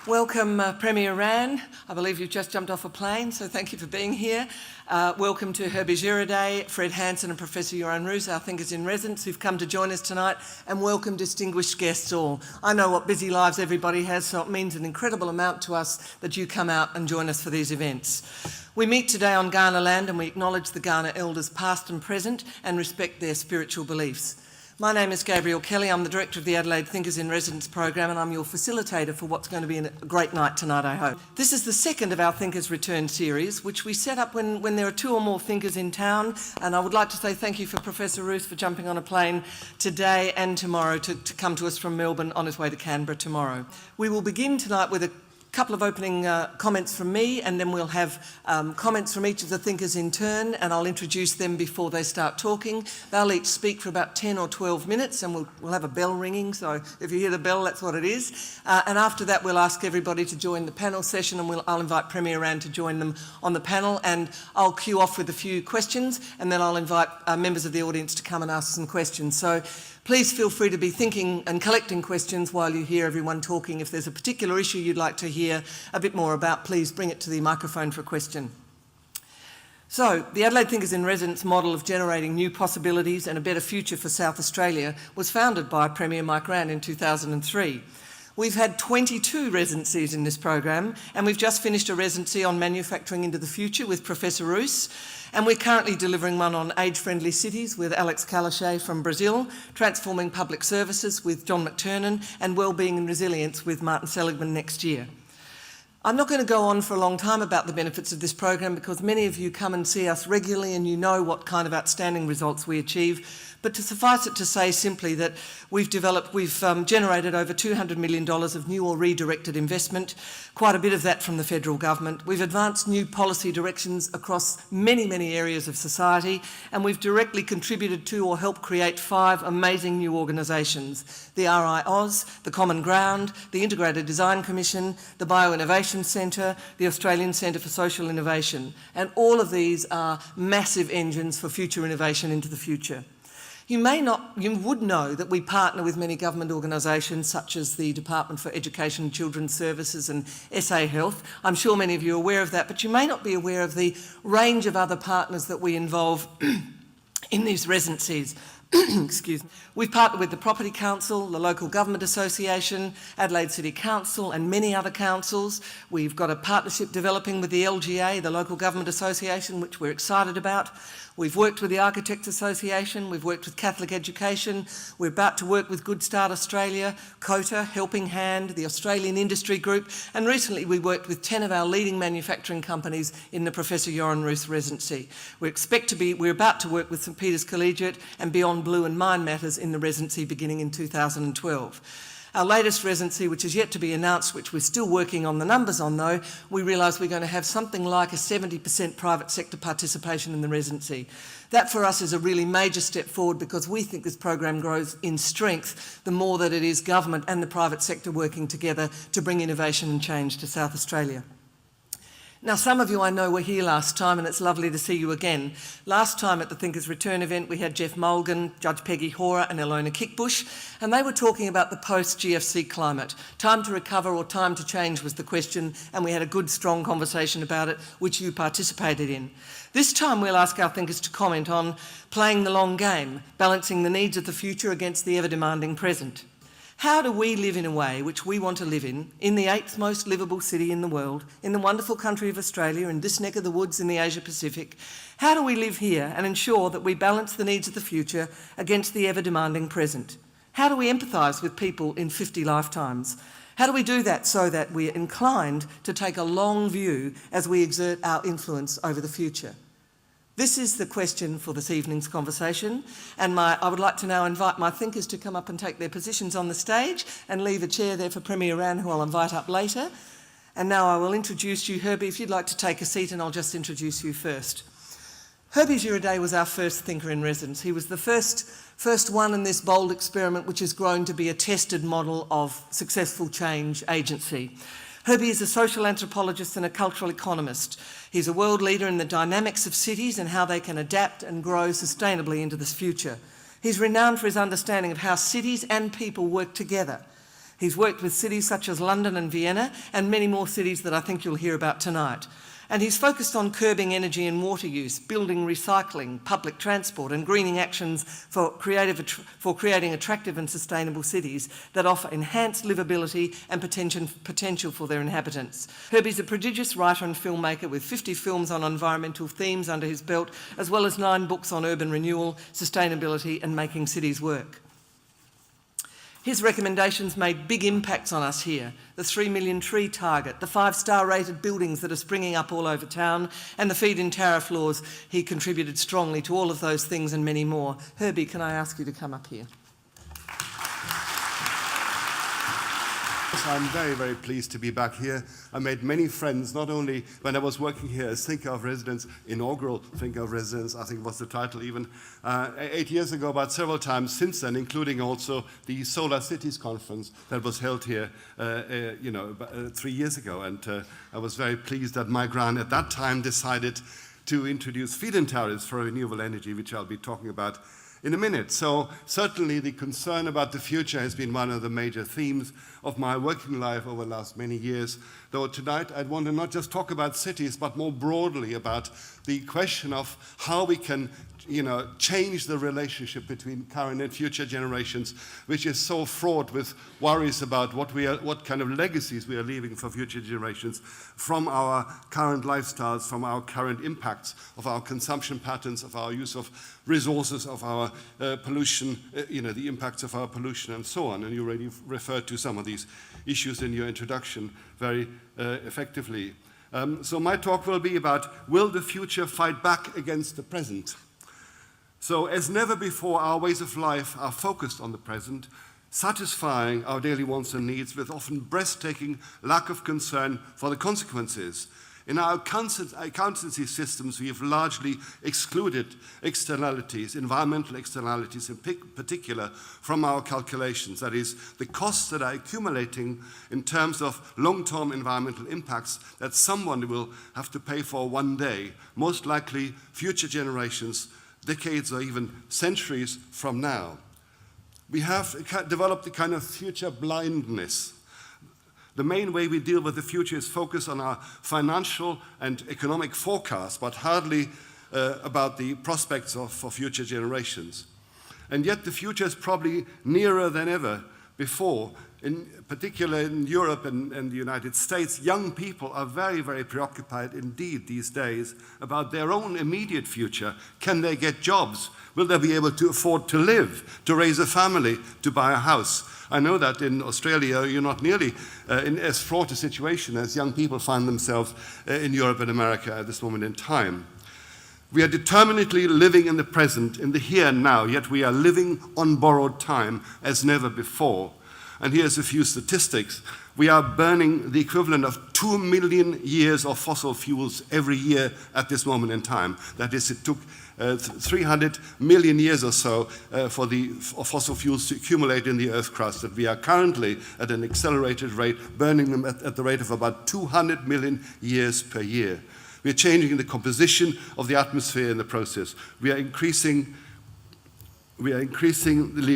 Welcome, Premier Rann. I believe you've just jumped off a plane, so thank you for being here. Welcome to Herbert Girardet, Fred Hansen and Professor Göran Roos, our thinkers in residence who've come to join us tonight, and welcome distinguished guests all. I know what busy lives everybody has, so it means an incredible amount to us that you come out and join us for these events. We meet today on Kaurna land and we acknowledge the Kaurna elders past and present and respect their spiritual beliefs. My name is Gabrielle Kelly. I'm the Director of the Adelaide Thinkers in Residence program and I'm your facilitator for what's going to be a great night tonight, I hope. This is the second of our Thinkers Return series, which we set up when there are two or more thinkers in town, and I would like to say thank you for Professor Roos for jumping on a plane today and tomorrow to come to us from Melbourne on his way to Canberra tomorrow. We will begin tonight with a couple of opening comments from me, and then we'll have comments from each of the thinkers in turn, and I'll introduce them before they start talking. They'll each speak for about 10 or 12 minutes, and we'll have a bell ringing, so if you hear the bell, that's what it is. And after that, we'll ask everybody to join the panel session, and I'll invite Premier Rann to join them on the panel, and I'll cue off with a few questions, and then I'll invite members of the audience to come and ask some questions. So please feel free to be thinking and collecting questions while you hear everyone talking. If there's a particular issue you'd like to hear a bit more about, please bring it to the microphone for a question. So, the Adelaide Thinkers in Residence model of generating new possibilities and a better future for South Australia was founded by Premier Mike Rann in 2003. We've had 22 residencies in this program, and we've just finished a residency on manufacturing into the future with Professor Roos, and we're currently delivering one on age-friendly cities with Alex Calachet from Brazil, transforming public services with John McTernan, and wellbeing and resilience with Martin Seligman next year. I'm not going to go on for a long time about the benefits of this program because many of you come and see us regularly and you know what kind of outstanding results we achieve. But to suffice it to say simply that we've generated over $200 million of new or redirected investment, quite a bit of that from the federal government. We've advanced new policy directions across many, many areas of society, and we've directly contributed to or helped create 5 amazing new organisations: the RI Oz, the Common Ground, the Integrated Design Commission, the Bioinnovation Centre, the Australian Centre for Social Innovation. And all of these are massive engines for future innovation into the future. You would know that we partner with many government organisations such as the Department for Education and Children's Services and SA Health. I'm sure many of you are aware of that, but you may not be aware of the range of other partners that we involve in these residencies. Excuse me. We've partnered with the Property Council, the Local Government Association, Adelaide City Council and many other councils. We've got a partnership developing with the LGA, the Local Government Association, which we're excited about. We've worked with the Architects Association, we've worked with Catholic Education, we're about to work with Good Start Australia, COTA, Helping Hand, the Australian Industry Group, and recently we worked with 10 of our leading manufacturing companies in the Professor Göran Roos residency. We're about to work with St Peter's Collegiate and Beyond Blue and Mine Matters in the residency beginning in 2012. Our latest residency, which is yet to be announced, which we're still working on the numbers on though, we realise we're going to have something like a 70% private sector participation in the residency. That for us is a really major step forward because we think this program grows in strength the more that it is government and the private sector working together to bring innovation and change to South Australia. Now, some of you I know were here last time, and it's lovely to see you again. Last time at the Thinkers Return event, we had Jeff Mulgan, Judge Peggy Hora and Ilona Kickbush, and they were talking about the post-GFC climate. Time to recover or time to change was the question, and we had a good, strong conversation about it, which you participated in. This time we'll ask our thinkers to comment on playing the long game, balancing the needs of the future against the ever-demanding present. How do we live in a way which we want to live in the 8th most livable city in the world, in the wonderful country of Australia, in this neck of the woods in the Asia Pacific? How do we live here and ensure that we balance the needs of the future against the ever-demanding present? How do we empathise with people in 50 lifetimes? How do we do that so that we're inclined to take a long view as we exert our influence over the future? This is the question for this evening's conversation, and I would like to now invite my thinkers to come up and take their positions on the stage and leave a chair there for Premier Rann, who I'll invite up later. And now I will introduce you. Herbie, if you'd like to take a seat, and I'll just introduce you first. Herbert Girardet was our first thinker in residence. He was the first one in this bold experiment which has grown to be a tested model of successful change agency. Herbie is a social anthropologist and a cultural economist. He's a world leader in the dynamics of cities and how they can adapt and grow sustainably into this future. He's renowned for his understanding of how cities and people work together. He's worked with cities such as London and Vienna and many more cities that I think you'll hear about tonight. And he's focused on curbing energy and water use, building recycling, public transport and greening actions for creating attractive and sustainable cities that offer enhanced livability and potential for their inhabitants. Herbie's a prodigious writer and filmmaker with 50 films on environmental themes under his belt, as well as 9 books on urban renewal, sustainability and making cities work. His recommendations made big impacts on us here. The 3 million tree target, the 5-star rated buildings that are springing up all over town, and the feed-in tariff laws. He contributed strongly to all of those things and many more. Herbie, can I ask you to come up here? I'm very, very pleased to be back here. I made many friends, not only when I was working here as Thinker of Residence, inaugural Thinker of Residence, I think was the title even, 8 years ago, but several times since then, including also the Solar Cities Conference that was held here 3 years ago. And I was very pleased that Mike Rann at that time decided to introduce feed-in tariffs for renewable energy, which I'll be talking about in a minute. So certainly the concern about the future has been one of the major themes of my working life over the last many years. Though tonight I'd want to not just talk about cities, but more broadly about the question of how we can change the relationship between current and future generations, which is so fraught with worries about what kind of legacies we are leaving for future generations from our current lifestyles, from our current impacts of our consumption patterns, of our use of resources, of our pollution, the impacts of our pollution and so on. And you already referred to some of these issues in your introduction very effectively. So my talk will be about, will the future fight back against the present? So as never before, our ways of life are focused on the present, satisfying our daily wants and needs with often breathtaking lack of concern for the consequences. In our accountancy systems, we have largely excluded externalities, environmental externalities in particular, from our calculations. That is, the costs that are accumulating in terms of long-term environmental impacts that someone will have to pay for one day, most likely future generations, decades or even centuries from now. We have developed a kind of future blindness. The main way we deal with the future is focus on our financial and economic forecasts, but hardly about the prospects for future generations. And yet the future is probably nearer than ever before. In particular in Europe and the United States, young people are very, very preoccupied indeed these days about their own immediate future. Can they get jobs? Will they be able to afford to live, to raise a family, to buy a house? I know that in Australia you're not nearly in as fraught a situation as young people find themselves in Europe and America at this moment in time. We are determinedly living in the present, in the here and now, yet we are living on borrowed time as never before. And here's a few statistics. We are burning the equivalent of 2 million years of fossil fuels every year at this moment in time. That is, it took 300 million years or so for fossil fuels to accumulate in the Earth's crust. That we are currently at an accelerated rate, burning them at the rate of about 200 million years per year. We are changing the composition of the atmosphere in the process. We are increasingly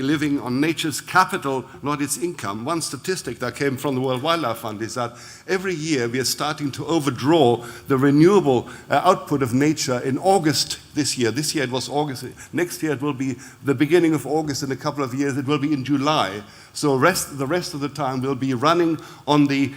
living on nature's capital, not its income. One statistic that came from the World Wildlife Fund is that every year we are starting to overdraw the renewable output of nature in August this year. This year it was August. Next year it will be the beginning of August. In a couple of years it will be in July. So the rest of the time we'll be running on the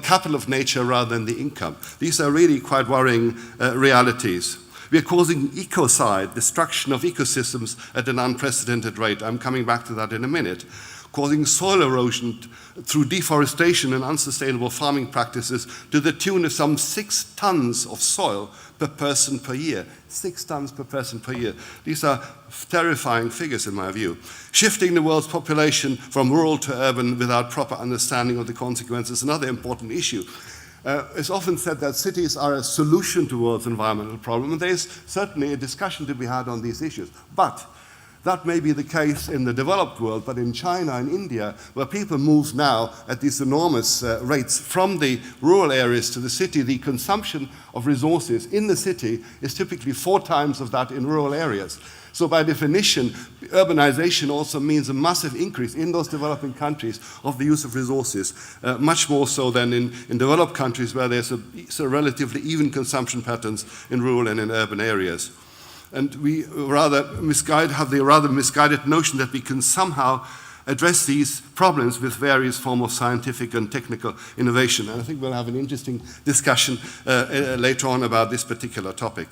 capital of nature rather than the income. These are really quite worrying realities. We are causing ecocide, destruction of ecosystems at an unprecedented rate. I'm coming back to that in a minute. Causing soil erosion through deforestation and unsustainable farming practices to the tune of some 6 tons of soil per person per year. 6 tons per person per year. These are terrifying figures in my view. Shifting the world's population from rural to urban without proper understanding of the consequences is another important issue. It's often said that cities are a solution towards environmental problems, and there is certainly a discussion to be had on these issues. But that may be the case in the developed world, but in China and India, where people move now at these enormous rates from the rural areas to the city, the consumption of resources in the city is typically 4 times of that in rural areas. So by definition, urbanization also means a massive increase in those developing countries of the use of resources, much more so than in developed countries where there's a relatively even consumption patterns in rural and in urban areas. And we have the rather misguided notion that we can somehow address these problems with various forms of scientific and technical innovation. And I think we'll have an interesting discussion later on about this particular topic.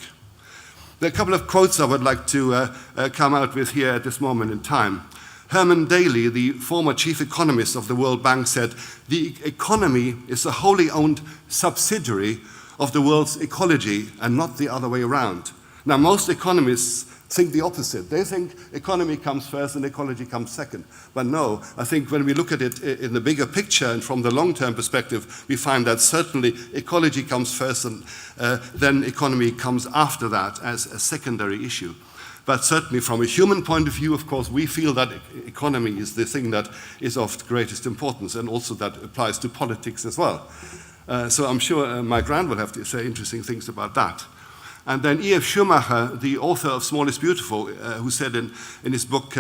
There are a couple of quotes I would like to come out with here at this moment in time. Herman Daly, the former chief economist of the World Bank, said, "The economy is a wholly owned subsidiary of the world's ecology and not the other way around." Now, most economists think the opposite. They think economy comes first and ecology comes second. But no, I think when we look at it in the bigger picture and from the long-term perspective, we find that certainly ecology comes first and then economy comes after that as a secondary issue. But certainly from a human point of view, of course, we feel that economy is the thing that is of greatest importance, and also that applies to politics as well. So I'm sure Mike Rann will have to say interesting things about that. And then E.F. Schumacher, the author of Small is Beautiful, who said in his book,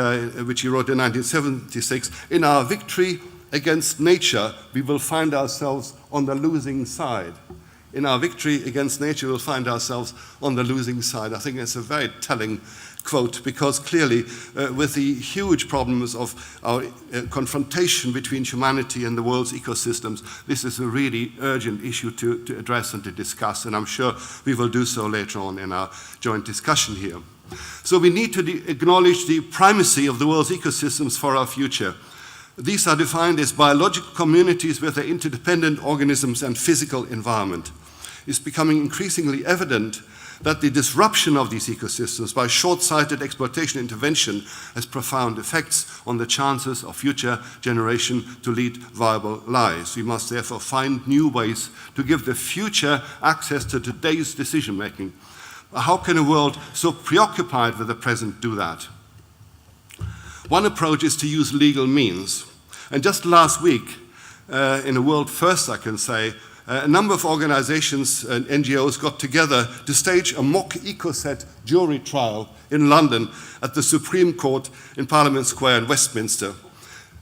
which he wrote in 1976, "In our victory against nature, we will find ourselves on the losing side." In our victory against nature, we'll find ourselves on the losing side. I think it's a very telling quote, because clearly with the huge problems of our confrontation between humanity and the world's ecosystems, this is a really urgent issue to address and to discuss, and I'm sure we will do so later on in our joint discussion here. So we need to acknowledge the primacy of the world's ecosystems for our future. These are defined as biological communities with their interdependent organisms and physical environment. It's becoming increasingly evident that the disruption of these ecosystems by short-sighted exploitation intervention has profound effects on the chances of future generations to lead viable lives. We must therefore find new ways to give the future access to today's decision-making. How can a world so preoccupied with the present do that? One approach is to use legal means. And just last week, in a world first, I can say, a number of organizations and NGOs got together to stage a mock Ecocet jury trial in London at the Supreme Court in Parliament Square in Westminster.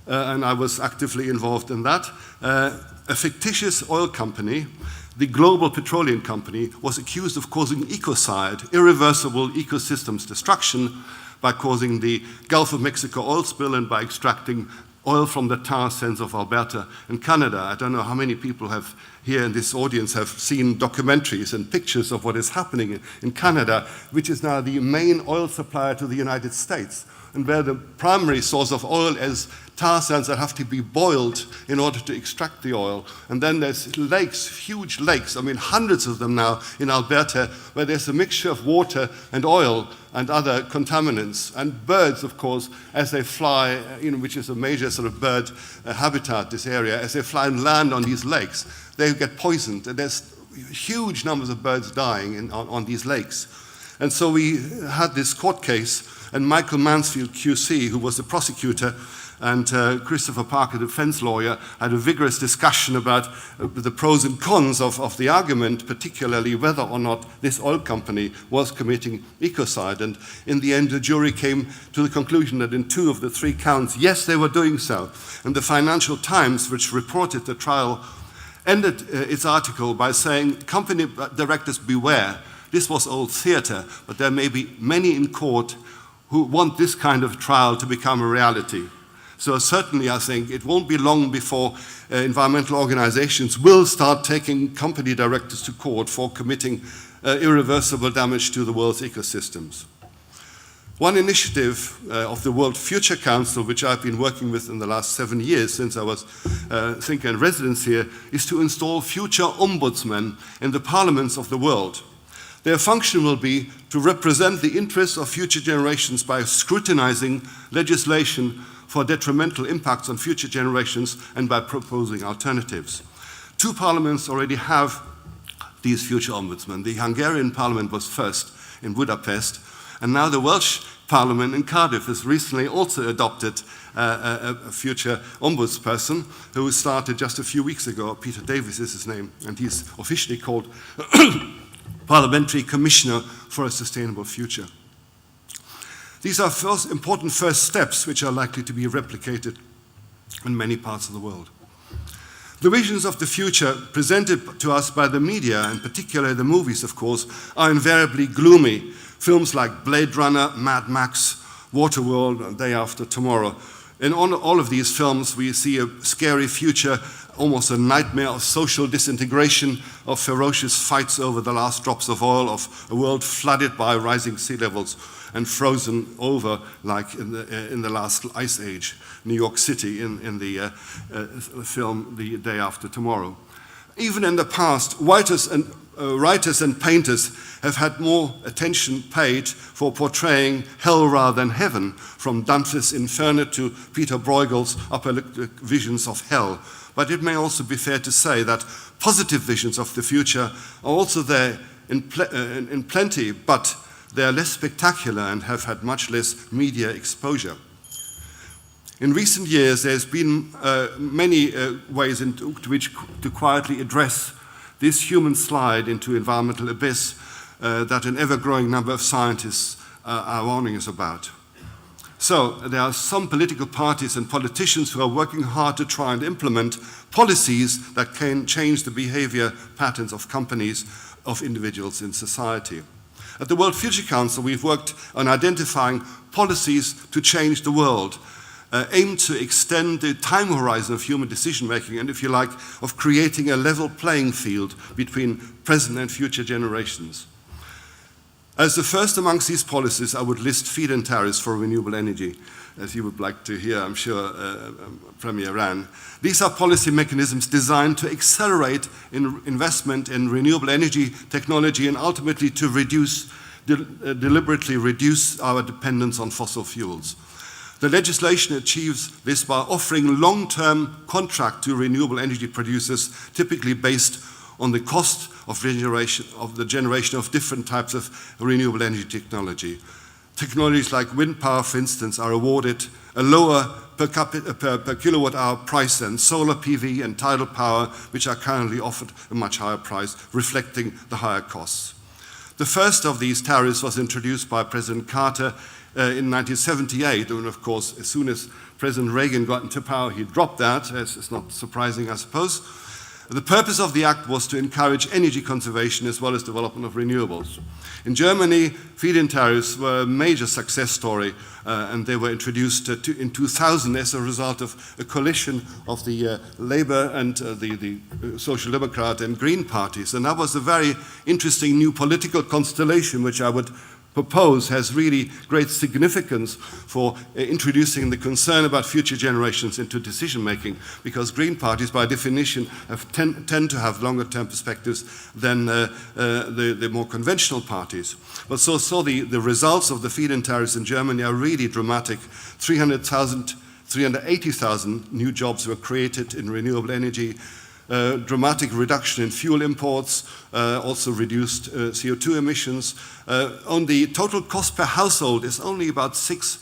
And I was actively involved in that. A fictitious oil company, the Global Petroleum Company, was accused of causing ecocide, irreversible ecosystems destruction, by causing the Gulf of Mexico oil spill and by extracting oil from the tar sands of Alberta in Canada. I don't know how many people have here in this audience have seen documentaries and pictures of what is happening in Canada, which is now the main oil supplier to the United States, and where the primary source of oil is tar sands that have to be boiled in order to extract the oil. And then there's lakes, huge lakes, I mean hundreds of them now in Alberta, where there's a mixture of water and oil and other contaminants. And birds, of course, as they fly, which is a major sort of bird habitat, this area, as they fly and land on these lakes, they get poisoned. And there's huge numbers of birds dying on these lakes. And so we had this court case, and Michael Mansfield QC, who was the prosecutor, and Christopher Parker, the defense lawyer, had a vigorous discussion about the pros and cons of the argument, particularly whether or not this oil company was committing ecocide. And in the end, the jury came to the conclusion that in 2 of the 3 counts, yes, they were doing so. And the Financial Times, which reported the trial, ended its article by saying, "Company directors beware. This was old theater, but there may be many in court who want this kind of trial to become a reality." So certainly I think it won't be long before environmental organizations will start taking company directors to court for committing irreversible damage to the world's ecosystems. One initiative of the World Future Council, which I've been working with in the last 7 years since I was thinker in residence here, is to install future ombudsmen in the parliaments of the world. Their function will be to represent the interests of future generations by scrutinizing legislation for detrimental impacts on future generations and by proposing alternatives. 2 parliaments already have these future ombudsmen. The Hungarian parliament was first in Budapest, and now the Welsh parliament in Cardiff has recently also adopted a future ombudsperson who started just a few weeks ago. Peter Davis is his name, and he's officially called Parliamentary Commissioner for a Sustainable Future. These are important first steps which are likely to be replicated in many parts of the world. The visions of the future presented to us by the media, and particularly the movies, of course, are invariably gloomy. Films like Blade Runner, Mad Max, Waterworld, and Day After Tomorrow. In all of these films, we see a scary future, almost a nightmare of social disintegration, of ferocious fights over the last drops of oil, of a world flooded by rising sea levels and frozen over like in the last ice age, New York City in the film The Day After Tomorrow. Even in the past, writers and painters have had more attention paid for portraying hell rather than heaven, from Dante's Inferno to Peter Bruegel's apocalyptic visions of hell. But it may also be fair to say that positive visions of the future are also there in plenty, but they are less spectacular and have had much less media exposure. In recent years, there's been many ways to quietly address this human slide into environmental abyss that an ever-growing number of scientists are warning us about. So there are some political parties and politicians who are working hard to try and implement policies that can change the behavior patterns of companies, of individuals in society. At the World Future Council, we've worked on identifying policies to change the world, aimed to extend the time horizon of human decision-making and, if you like, of creating a level playing field between present and future generations. As the first amongst these policies, I would list feed-in tariffs for renewable energy, as you would like to hear, I'm sure, Premier Rann. These are policy mechanisms designed to accelerate investment in renewable energy technology and ultimately to deliberately reduce our dependence on fossil fuels. The legislation achieves this by offering long-term contract to renewable energy producers, typically based on the cost of the generation of different types of renewable energy technology. Technologies like wind power, for instance, are awarded a lower per kilowatt hour price than solar PV and tidal power, which are currently offered a much higher price, reflecting the higher costs. The first of these tariffs was introduced by President Carter in 1978, and of course, as soon as President Reagan got into power, he dropped that. It's not surprising, I suppose. The purpose of the act was to encourage energy conservation as well as development of renewables. In Germany, feed-in tariffs were a major success story, and they were introduced in 2000 as a result of a coalition of the Labour and the Social Democrat and Green parties. And that was a very interesting new political constellation, which I would propose has really great significance for introducing the concern about future generations into decision-making, because Green parties, by definition, tend to have longer-term perspectives than the more conventional parties. But so the results of the feed-in tariffs in Germany are really dramatic. 380,000 new jobs were created in renewable energy, dramatic reduction in fuel imports, also reduced CO2 emissions. On the total cost per household is only about €6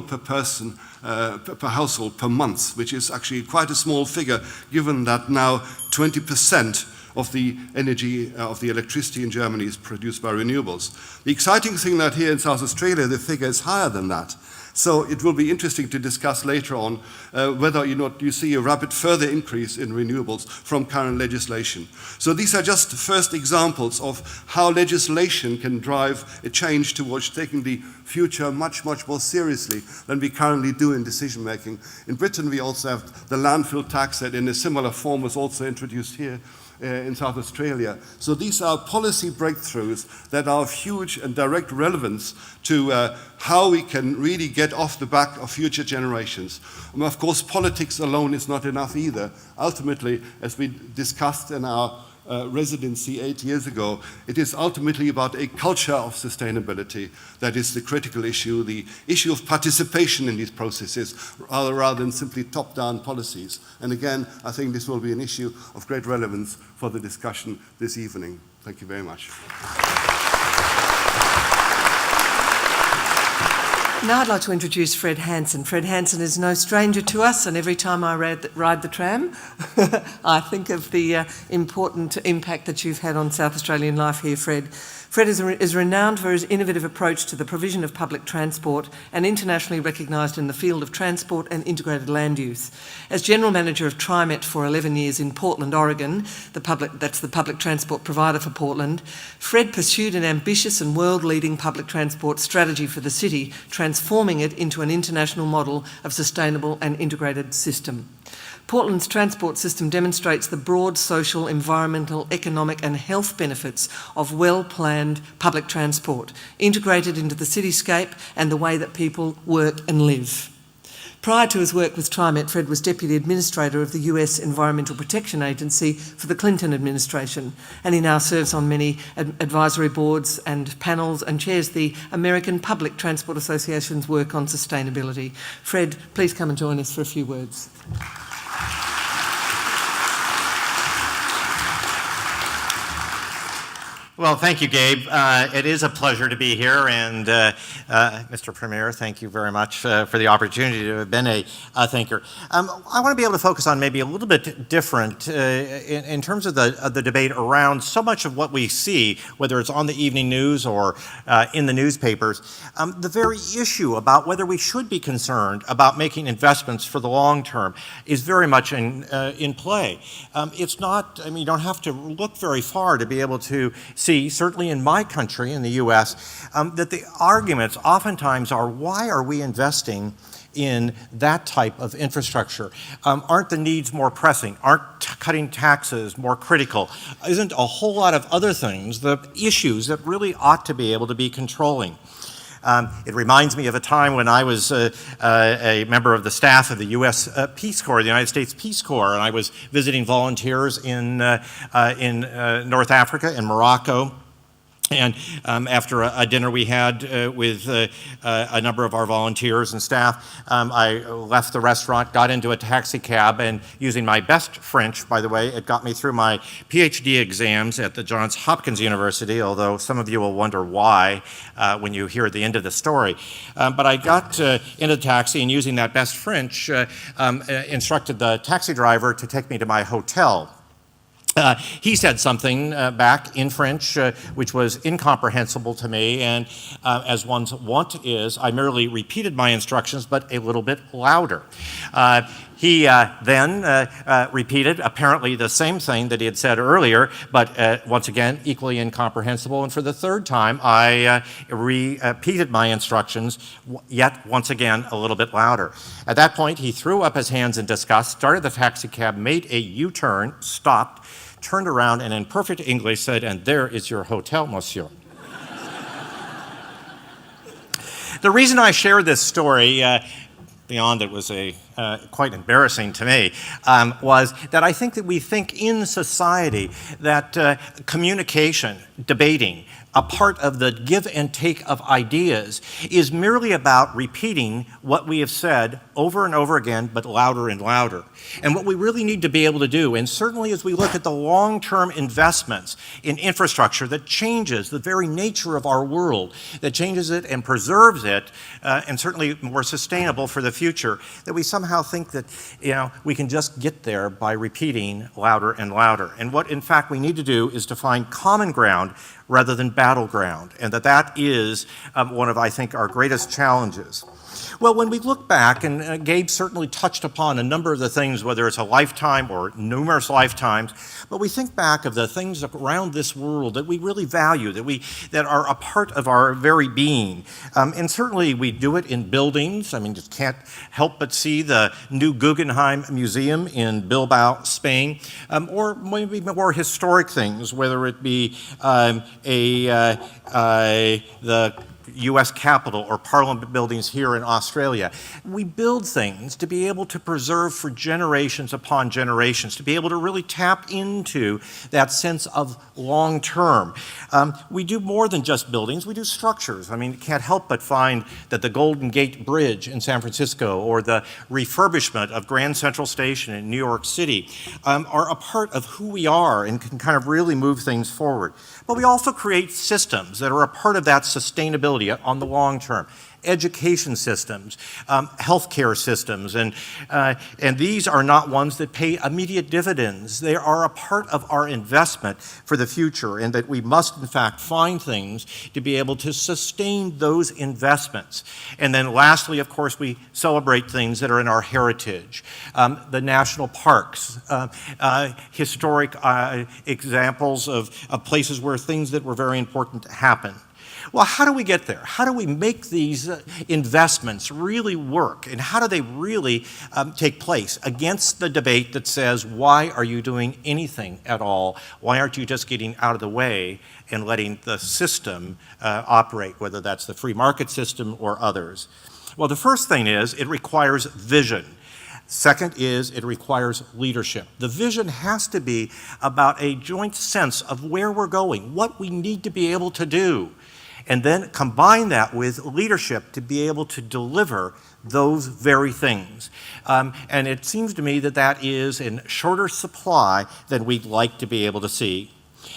per person, per household per month, which is actually quite a small figure, given that now 20% of the energy, of the electricity in Germany is produced by renewables. The exciting thing that here in South Australia, the figure is higher than that. So it will be interesting to discuss later on whether or not you see a rapid further increase in renewables from current legislation. So these are just first examples of how legislation can drive a change towards taking the future much, much more seriously than we currently do in decision making. In Britain, we also have the landfill tax that in a similar form was also introduced here in South Australia. So these are policy breakthroughs that are of huge and direct relevance to how we can really get off the back of future generations. And of course, politics alone is not enough either. Ultimately, as we discussed in our residency 8 years ago, it is ultimately about a culture of sustainability that is the critical issue, the issue of participation in these processes rather than simply top-down policies. And again, I think this will be an issue of great relevance for the discussion this evening. Thank you very much. Now I'd like to introduce Fred Hansen. Fred Hansen is no stranger to us, and every time I ride the tram, I think of the important impact that you've had on South Australian life here, Fred. Fred is renowned for his innovative approach to the provision of public transport and internationally recognised in the field of transport and integrated land use. As General Manager of TriMet for 11 years in Portland, Oregon, that's the public transport provider for Portland, Fred pursued an ambitious and world-leading public transport strategy for the city, transforming it into an international model of sustainable and integrated system. Portland's transport system demonstrates the broad social, environmental, economic and health benefits of well-planned public transport, integrated into the cityscape and the way that people work and live. Prior to his work with TriMet, Fred was Deputy Administrator of the US Environmental Protection Agency for the Clinton administration, and he now serves on many advisory boards and panels and chairs the American Public Transport Association's work on sustainability. Fred, please come and join us for a few words. Well, thank you, Gabe. It is a pleasure to be here, and Mr. Premier, thank you very much for the opportunity to have been a thinker. I want to be able to focus on maybe a little bit different in terms of the debate around so much of what we see, whether it's on the evening news or in the newspapers, the very issue about whether we should be concerned about making investments for the long term is very much in play. It's not, I mean, you don't have to look very far to be able to see, certainly in my country, in the US, that the arguments oftentimes are, why are we investing in that type of infrastructure? Aren't the needs more pressing? Aren't cutting taxes more critical? Isn't a whole lot of other things the issues that really ought to be able to be controlling? It reminds me of a time when I was a member of the staff of the U.S. Peace Corps, the United States Peace Corps, and I was visiting volunteers in North Africa, in Morocco. And after a dinner we had with a number of our volunteers and staff, I left the restaurant, got into a taxi cab, and using my best French, by the way, it got me through my PhD exams at the Johns Hopkins University, although some of you will wonder why when you hear the end of the story. But I got into the taxi, and using that best French, instructed the taxi driver to take me to my hotel. He said something back in French which was incomprehensible to me, and as one's wont is, I merely repeated my instructions, but a little bit louder. He then repeated apparently the same thing that he had said earlier, but once again, equally incomprehensible. And for the third time, I repeated my instructions, yet once again, a little bit louder. At that point, he threw up his hands in disgust, started the taxi cab, made a U-turn, stopped, turned around, and in perfect English said, "And there is your hotel, monsieur." The reason I share this story, beyond it was quite embarrassing to me, was that I think that we think in society that communication, debating, a part of the give and take of ideas is merely about repeating what we have said over and over again, but louder and louder. And what we really need to be able to do, and certainly as we look at the long-term investments in infrastructure that changes the very nature of our world, that changes it and preserves it, and certainly more sustainable for the future, that we somehow think that, we can just get there by repeating louder and louder. And what, in fact, we need to do is to find common ground rather than battleground, and that is one of, I think, our greatest challenges. Well, when we look back, and Gabe certainly touched upon a number of the things, whether it's a lifetime or numerous lifetimes, but we think back of the things around this world that we really value, that are a part of our very being. And certainly we do it in buildings. I mean, just can't help but see the new Guggenheim Museum in Bilbao, Spain, or maybe more historic things, whether it be the U.S. Capitol or Parliament buildings here in Australia. We build things to be able to preserve for generations upon generations, to be able to really tap into that sense of long term. We do more than just buildings, we do structures. I mean, you can't help but find that the Golden Gate Bridge in San Francisco or the refurbishment of Grand Central Station in New York City are a part of who we are and can kind of really move things forward. But we also create systems that are a part of that sustainability on the long term. education systems, healthcare systems, and these are not ones that pay immediate dividends. They are a part of our investment for the future, and that we must, in fact, find things to be able to sustain those investments. And then lastly, of course, we celebrate things that are in our heritage. The national parks, historic examples of places where things that were very important happen. Well, how do we get there? How do we make these investments really work? And how do they really take place against the debate that says, why are you doing anything at all? Why aren't you just getting out of the way and letting the system operate, whether that's the free market system or others? Well, the first thing is it requires vision. Second is it requires leadership. The vision has to be about a joint sense of where we're going, what we need to be able to do, and then combine that with leadership to be able to deliver those very things. And it seems to me that that is in shorter supply than we'd like to be able to see.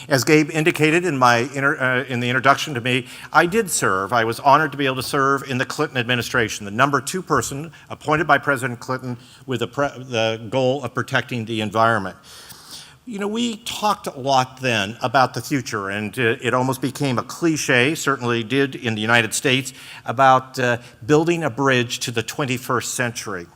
As Gabe indicated in the introduction to me, I did serve. I was honored to be able to serve in the Clinton administration, the number 2 person appointed by President Clinton with the goal of protecting the environment. You know, we talked a lot then about the future, and it almost became a cliche, certainly did in the United States, about building a bridge to the 21st century.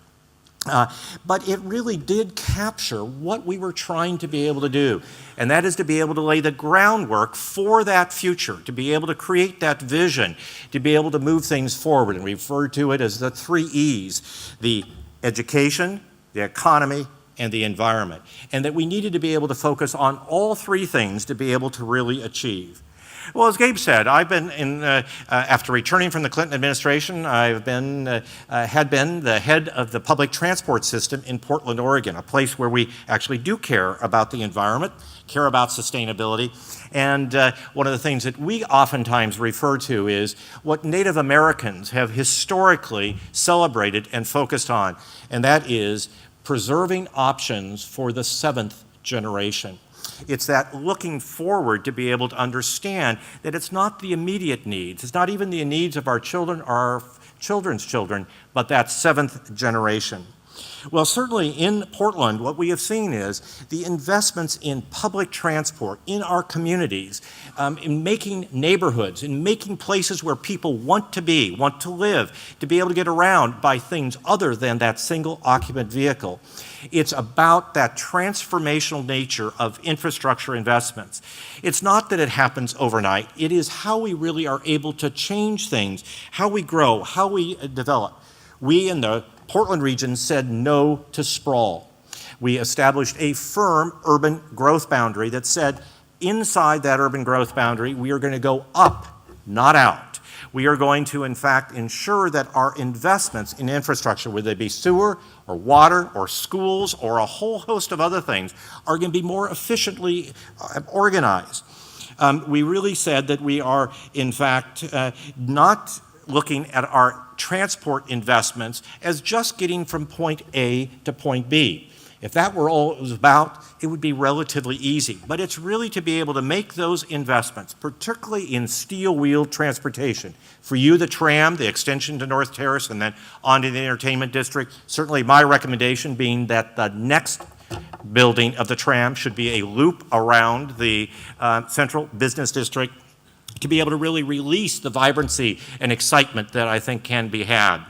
But it really did capture what we were trying to be able to do, and that is to be able to lay the groundwork for that future, to be able to create that vision, to be able to move things forward, and refer to it as the 3 E's, the education, the economy, and the environment, and that we needed to be able to focus on all 3 things to be able to really achieve. Well, as Gabe said, I've been after returning from the Clinton administration, I've had been the head of the public transport system in Portland, Oregon, a place where we actually do care about the environment, care about sustainability. And one of the things that we oftentimes refer to is what Native Americans have historically celebrated and focused on, and that is preserving options for the 7th generation. It's that looking forward to be able to understand that it's not the immediate needs, it's not even the needs of our children or our children's children, but that 7th generation. Well, certainly in Portland, what we have seen is the investments in public transport in our communities, in making neighborhoods, in making places where people want to be, want to live, to be able to get around by things other than that single occupant vehicle. It's about that transformational nature of infrastructure investments. It's not that it happens overnight. It is how we really are able to change things, how we grow, how we develop. We in the Portland region said no to sprawl. We established a firm urban growth boundary that said inside that urban growth boundary, we are going to go up, not out. We are going to, in fact, ensure that our investments in infrastructure, whether they be sewer or water or schools or a whole host of other things, are going to be more efficiently organized. We really said that we are, in fact, not looking at our transport investments as just getting from point A to point B. If that were all it was about, it would be relatively easy. But it's really to be able to make those investments, particularly in steel-wheeled transportation. For you, the tram, the extension to North Terrace, and then onto the entertainment district. Certainly my recommendation being that the next building of the tram should be a loop around the central business district to be able to really release the vibrancy and excitement that I think can be had.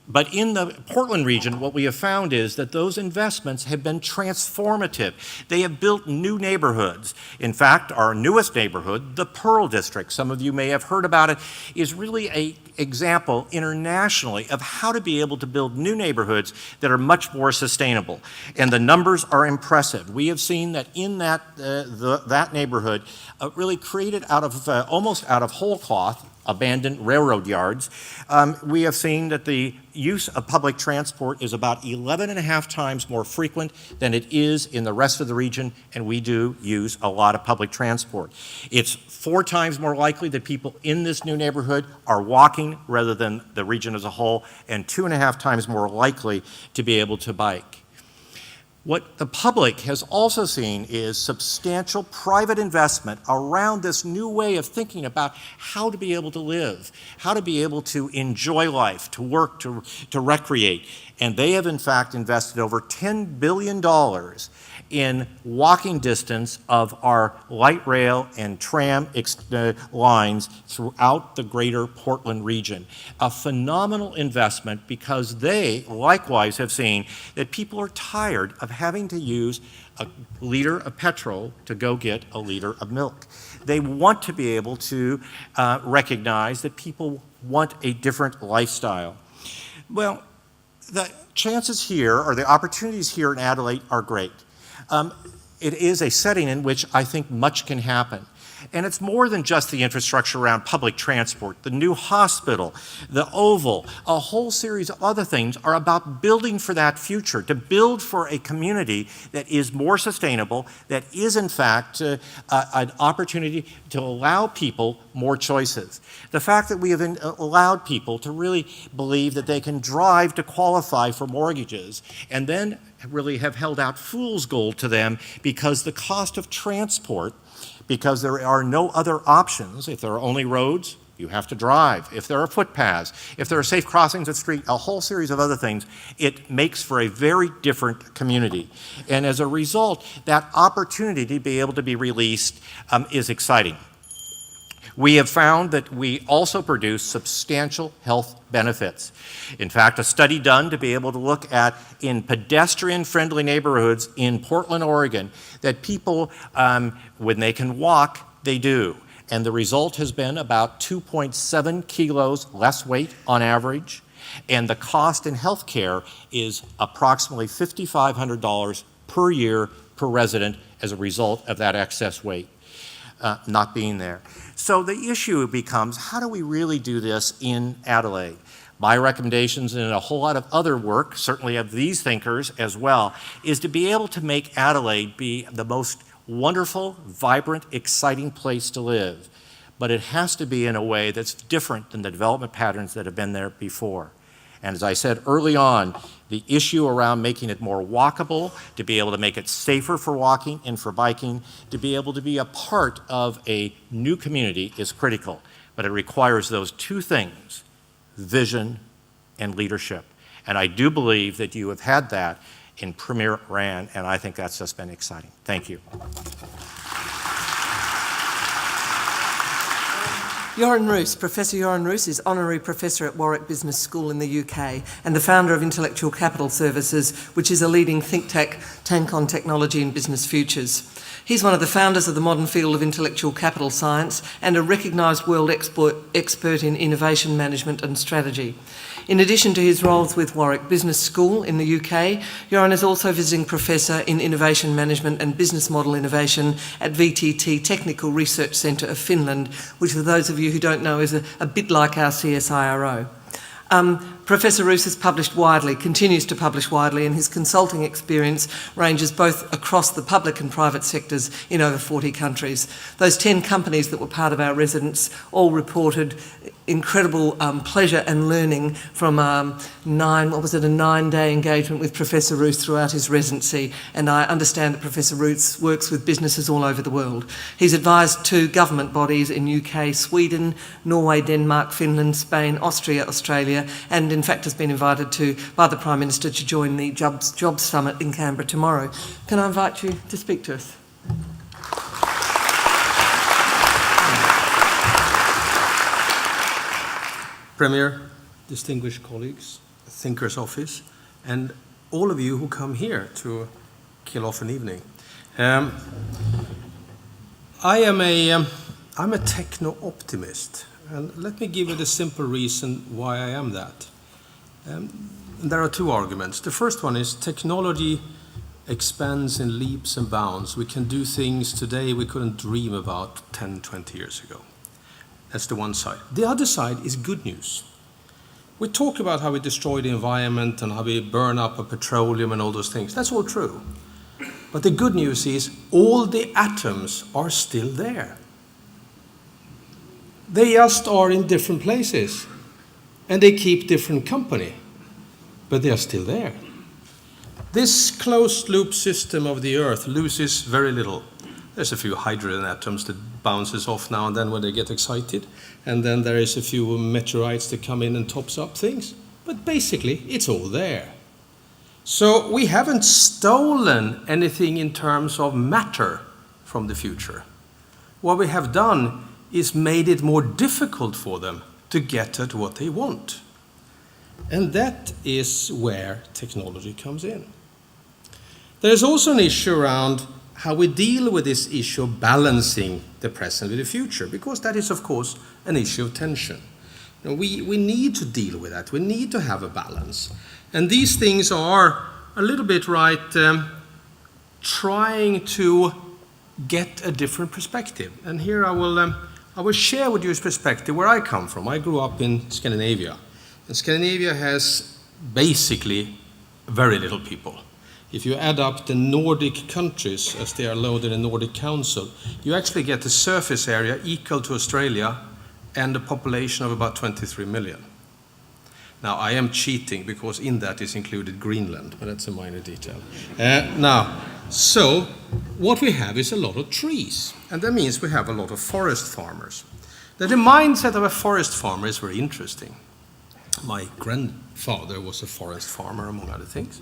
But in the Portland region, what we have found is that those investments have been transformative. They have built new neighborhoods. In fact, our newest neighborhood, the Pearl District, some of you may have heard about it, is really an example internationally of how to be able to build new neighborhoods that are much more sustainable. And the numbers are impressive. We have seen that in that neighborhood, really created out of almost out of whole cloth, abandoned railroad yards, we have seen that the use of public transport is about 11.5 times more frequent than it is in the rest of the region, and we do use a lot of public transport. It's 4 times more likely that people in this new neighborhood are walking rather than the region as a whole, and 2.5 times more likely to be able to bike. What the public has also seen is substantial private investment around this new way of thinking about how to be able to live, how to be able to enjoy life, to work, to recreate. And they have, in fact, invested over $10 billion in walking distance of our light rail and tram lines throughout the greater Portland region. A phenomenal investment because they likewise have seen that people are tired of having to use a liter of petrol to go get a liter of milk. They want to be able to recognize that people want a different lifestyle. Well, the chances here, or the opportunities here in Adelaide are great. It is a setting in which I think much can happen. And it's more than just the infrastructure around public transport. The new hospital, the Oval, a whole series of other things are about building for that future, to build for a community that is more sustainable, that is in fact an opportunity to allow people more choices. The fact that we have allowed people to really believe that they can drive to qualify for mortgages and then really have held out fool's gold to them because the cost of transport, because there are no other options. If there are only roads, you have to drive. If there are footpaths, if there are safe crossings of street, a whole series of other things, it makes for a very different community. And as a result, that opportunity to be able to be released is exciting. We have found that we also produce substantial health benefits. In fact, a study done to be able to look at in pedestrian-friendly neighborhoods in Portland, Oregon, that people, when they can walk, they do. And the result has been about 2.7 kilos less weight on average. And the cost in health care is approximately $5,500 per year per resident as a result of that excess weight not being there. So the issue becomes, how do we really do this in Adelaide? My recommendations and a whole lot of other work, certainly of these thinkers as well, is to be able to make Adelaide be the most wonderful, vibrant, exciting place to live. But it has to be in a way that's different than the development patterns that have been there before. And as I said early on, the issue around making it more walkable, to be able to make it safer for walking and for biking, to be able to be a part of a new community is critical. But it requires those two things, vision and leadership. And I do believe that you have had that in Premier Rann, and I think that's just been exciting. Thank you. Göran Roos, Professor Göran Roos is Honorary Professor at Warwick Business School in the UK and the founder of Intellectual Capital Services, which is a leading think tank on technology and business futures. He's one of the founders of the modern field of intellectual capital science and a recognised world expert in innovation management and strategy. In addition to his roles with Warwick Business School in the UK, Göran is also visiting Professor in Innovation Management and Business Model Innovation at VTT Technical Research Centre of Finland, which for those of you who don't know is a bit like our CSIRO. Professor Roos has published widely, continues to publish widely, and his consulting experience ranges both across the public and private sectors in over 40 countries. Those 10 companies that were part of our residence all reported incredible pleasure and learning from a 9-day engagement with Professor Roos throughout his residency, and I understand that Professor Roos works with businesses all over the world. He's advised 2 government bodies in UK, Sweden, Norway, Denmark, Finland, Spain, Austria, Australia, and in fact has been invited by the Prime Minister to join the Jobs Summit in Canberra tomorrow. Can I invite you to speak to us? Premier, distinguished colleagues, Thinkers Office, and all of you who come here to kill off an evening. I'm a techno-optimist, and let me give you the simple reason why I am that. There are 2 arguments. The first one is technology expands in leaps and bounds. We can do things today we couldn't dream about 10, 20 years ago. That's the one side. The other side is good news. We talk about how we destroy the environment and how we burn up petroleum and all those things. That's all true. But the good news is all the atoms are still there. They just are in different places. And they keep different company. But they are still there. This closed loop system of the Earth loses very little. There's a few hydrogen atoms that bounces off now and then when they get excited, and then there is a few meteorites that come in and tops up things. But basically, it's all there. So we haven't stolen anything in terms of matter from the future. What we have done is made it more difficult for them to get at what they want. And that is where technology comes in. There's also an issue around how we deal with this issue of balancing the present with the future, because that is, of course, an issue of tension. You know, we need to deal with that. We need to have a balance. And these things are a little bit trying to get a different perspective. And here I will share with you a perspective where I come from. I grew up in Scandinavia. And Scandinavia has basically very little people. If you add up the Nordic countries as they are loaded in the Nordic Council, you actually get a surface area equal to Australia and a population of about 23 million. Now, I am cheating because in that is included Greenland, but that's a minor detail. So what we have is a lot of trees, and that means we have a lot of forest farmers. Now, the mindset of a forest farmer is very interesting. My grandfather was a forest farmer, among other things,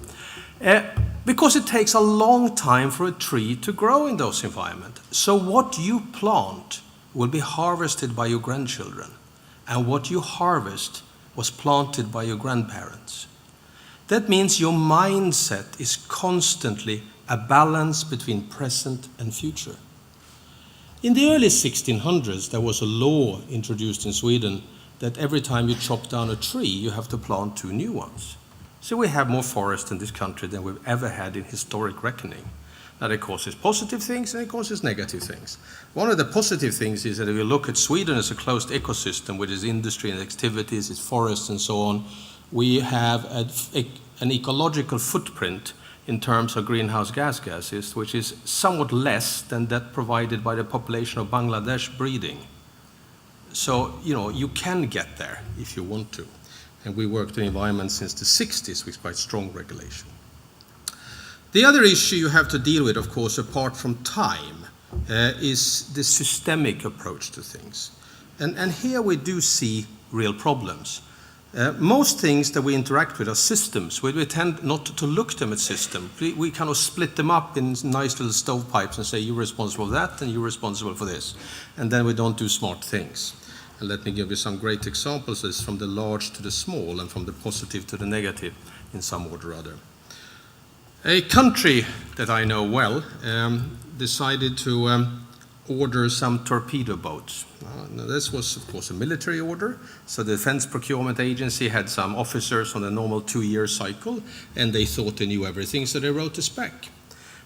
because it takes a long time for a tree to grow in those environments. So what you plant will be harvested by your grandchildren, and what you harvest was planted by your grandparents. That means your mindset is constantly a balance between present and future. In the early 1600s, there was a law introduced in Sweden that every time you chop down a tree, you have to plant 2 new ones. So we have more forest in this country than we've ever had in historic reckoning. Now, it causes positive things and it causes negative things. One of the positive things is that if you look at Sweden as a closed ecosystem with its industry and activities, its forests and so on, we have an ecological footprint in terms of greenhouse gas gases, which is somewhat less than that provided by the population of Bangladesh breeding. So, you know, you can get there if you want to. And we worked in environment since the 60s with quite strong regulation. The other issue you have to deal with, of course, apart from time, is the systemic approach to things. And here we do see real problems. Most things that we interact with are systems. We tend not to look them as systems. We kind of split them up in nice little stovepipes and say, you're responsible for that and you're responsible for this. And then we don't do smart things. And let me give you some great examples of this, from the large to the small and from the positive to the negative in some order or other. A country that I know well decided to order some torpedo boats. Now this was, of course, a military order, so the Defense Procurement Agency had some officers on a normal 2-year cycle, and they thought they knew everything, so they wrote a spec.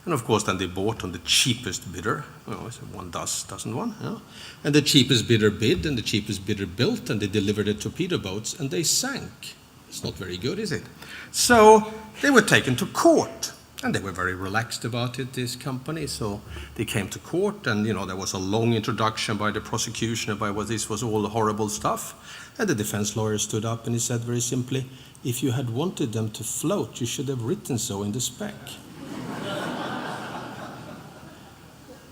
And of course, then they bought on the cheapest bidder. Well, one does, doesn't one? Yeah. And the cheapest bidder bid, and the cheapest bidder built, and they delivered the torpedo boats, and they sank. It's not very good, is it? So they were taken to court. And they were very relaxed about it, this company. So they came to court, and there was a long introduction by the prosecution about what this was all horrible stuff. And the defense lawyer stood up and he said very simply, if you had wanted them to float, you should have written so in the spec.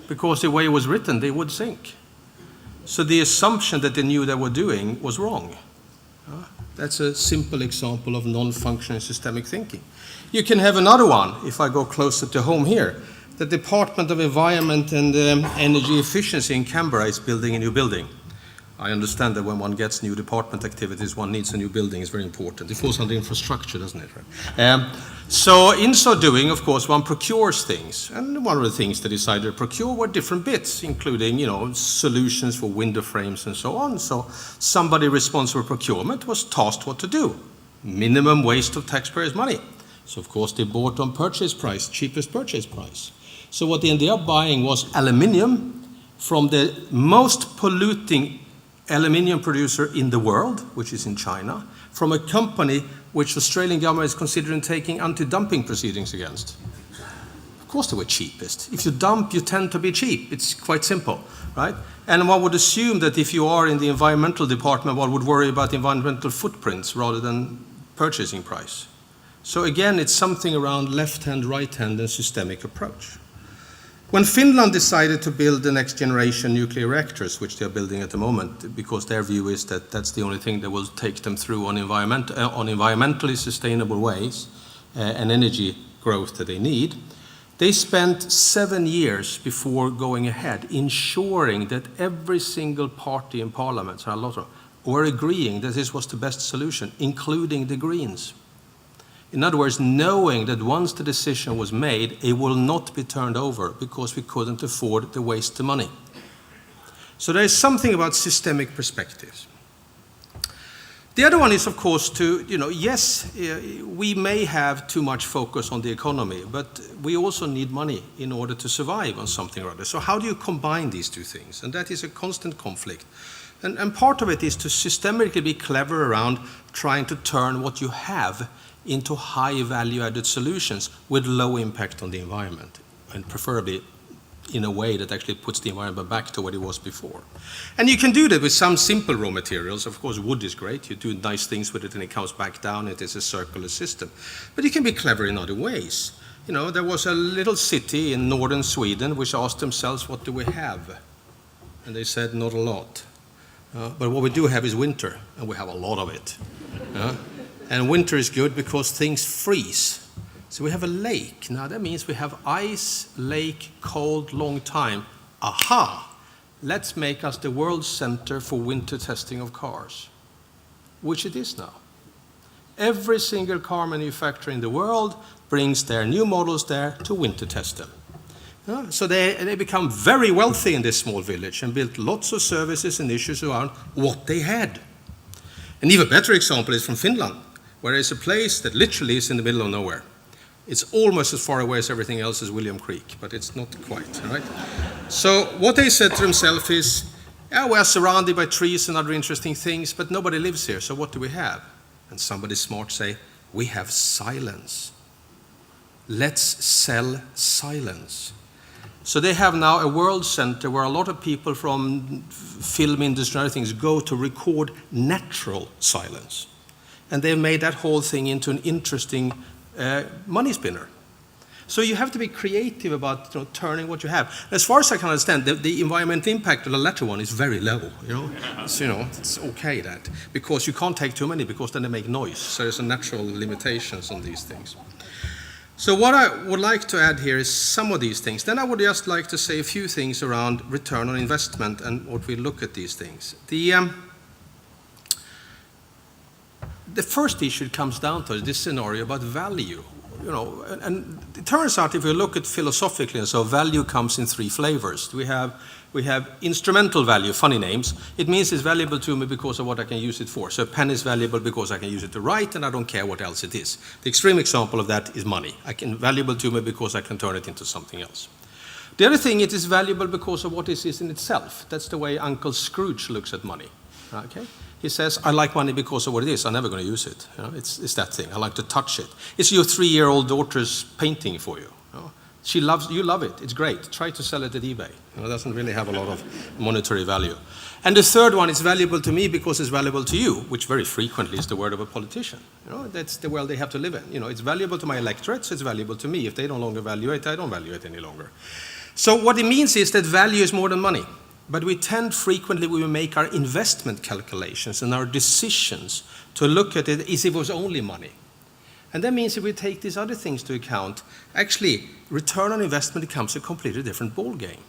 Because the way it was written, they would sink. So the assumption that they knew they were doing was wrong. That's a simple example of non-functional systemic thinking. You can have another one, if I go closer to home here. The Department of Environment and Energy Efficiency in Canberra is building a new building. I understand that when one gets new department activities, one needs a new building. It's very important. It falls under infrastructure, doesn't it? Right? So in so doing, of course, one procures things. And one of the things they decided to procure were different bits, including, solutions for window frames and so on. So somebody responsible for procurement was tasked what to do. Minimum waste of taxpayers' money. So of course they bought on purchase price, cheapest purchase price. So what they ended up buying was aluminium from the most polluting aluminium producer in the world, which is in China, from a company which the Australian government is considering taking anti-dumping proceedings against. Of course they were cheapest. If you dump, you tend to be cheap. It's quite simple, right? And one would assume that if you are in the environmental department, one would worry about environmental footprints rather than purchasing price. So again, it's something around left-hand, right-hand, and systemic approach. When Finland decided to build the next generation nuclear reactors, which they're building at the moment, because their view is that that's the only thing that will take them through on environmentally sustainable ways and energy growth that they need, they spent 7 years before going ahead ensuring that every single party in parliament, a lot of, were agreeing that this was the best solution, including the Greens. In other words, knowing that once the decision was made, it will not be turned over because we couldn't afford to waste the money. So there is something about systemic perspectives. The other one is, of course, to, yes, we may have too much focus on the economy, but we also need money in order to survive on something or other. So how do you combine these two things? And that is a constant conflict. And part of it is to systemically be clever around trying to turn what you have into high value-added solutions with low impact on the environment, and preferably in a way that actually puts the environment back to what it was before. And you can do that with some simple raw materials. Of course, wood is great. You do nice things with it and it comes back down. It is a circular system. But you can be clever in other ways. There was a little city in northern Sweden which asked themselves, what do we have? And they said, not a lot. But what we do have is winter, and we have a lot of it. And winter is good because things freeze. So we have a lake. Now that means we have ice, lake, cold, long time. Aha! Let's make us the world center for winter testing of cars, which it is now. Every single car manufacturer in the world brings their new models there to winter test them. So they become very wealthy in this small village and built lots of services and issues around what they had. An even better example is from Finland, where there's a place that literally is in the middle of nowhere. It's almost as far away as everything else as William Creek, but it's not quite, right? So what they said to themselves is, we are surrounded by trees and other interesting things, but nobody lives here, so what do we have? And somebody smart say, we have silence. Let's sell silence. So they have now a world center where a lot of people from film industry and other things go to record natural silence. And they've made that whole thing into an interesting money spinner. So you have to be creative about turning what you have. As far as I can understand, the environmental impact of the latter one is very low. So, it's okay that, because you can't take too many because then they make noise. So there's a natural limitations on these things. So what I would like to add here is some of these things. Then I would just like to say a few things around return on investment and what we look at these things. The first issue comes down to this scenario about value. And it turns out if you look at philosophically, and so value comes in 3 flavors. We have instrumental value, funny names. It means it's valuable to me because of what I can use it for. So a pen is valuable because I can use it to write and I don't care what else it is. The extreme example of that is money. Valuable to me because I can turn it into something else. The other thing, it is valuable because of what it is in itself. That's the way Uncle Scrooge looks at money. Okay? He says, I like money because of what it is. I'm never going to use it. It's that thing. I like to touch it. It's your 3-year-old daughter's painting for you. You love it. It's great. Try to sell it at eBay. It doesn't really have a lot of monetary value. And the third one is valuable to me because it's valuable to you, which very frequently is the word of a politician. That's the world they have to live in. It's valuable to my electorate, so it's valuable to me. If they no longer value it, I don't value it any longer. So what it means is that value is more than money. But we tend frequently, when we make our investment calculations and our decisions, to look at it as if it was only money. And that means if we take these other things to account, actually, return on investment becomes a completely different ballgame.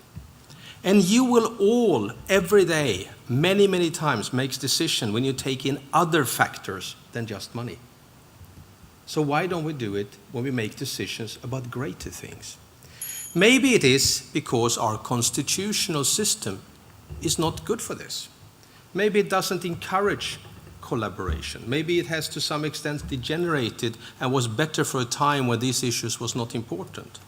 And you will all, every day, many, many times, make decisions when you take in other factors than just money. So why don't we do it when we make decisions about greater things? Maybe it is because our constitutional system is not good for this. Maybe it doesn't encourage collaboration. Maybe it has to some extent degenerated and was better for a time when these issues was not important.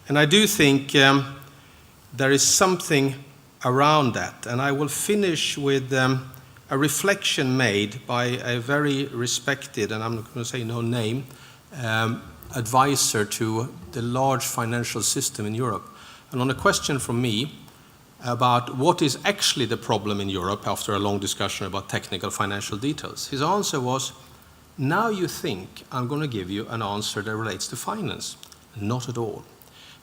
And I do think there is something around that. And I will finish with a reflection made by a very respected, and I'm not going to say no name, advisor to the large financial system in Europe. And on a question from me about what is actually the problem in Europe after a long discussion about technical financial details, his answer was, Now you think I'm going to give you an answer that relates to finance. Not at all.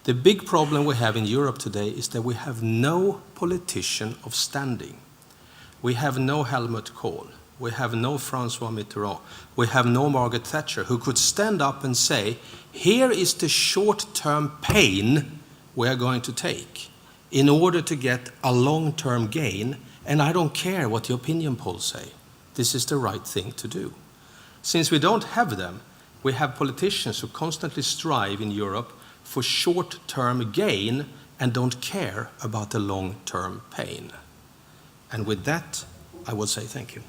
The big problem we have in Europe today is that we have no politician of standing. We have no Helmut Kohl. We have no François Mitterrand. We have no Margaret Thatcher who could stand up and say, here is the short-term pain we are going to take in order to get a long-term gain, and I don't care what the opinion polls say. This is the right thing to do. Since we don't have them, we have politicians who constantly strive in Europe for short-term gain and don't care about the long-term pain. And with that, I will say thank you.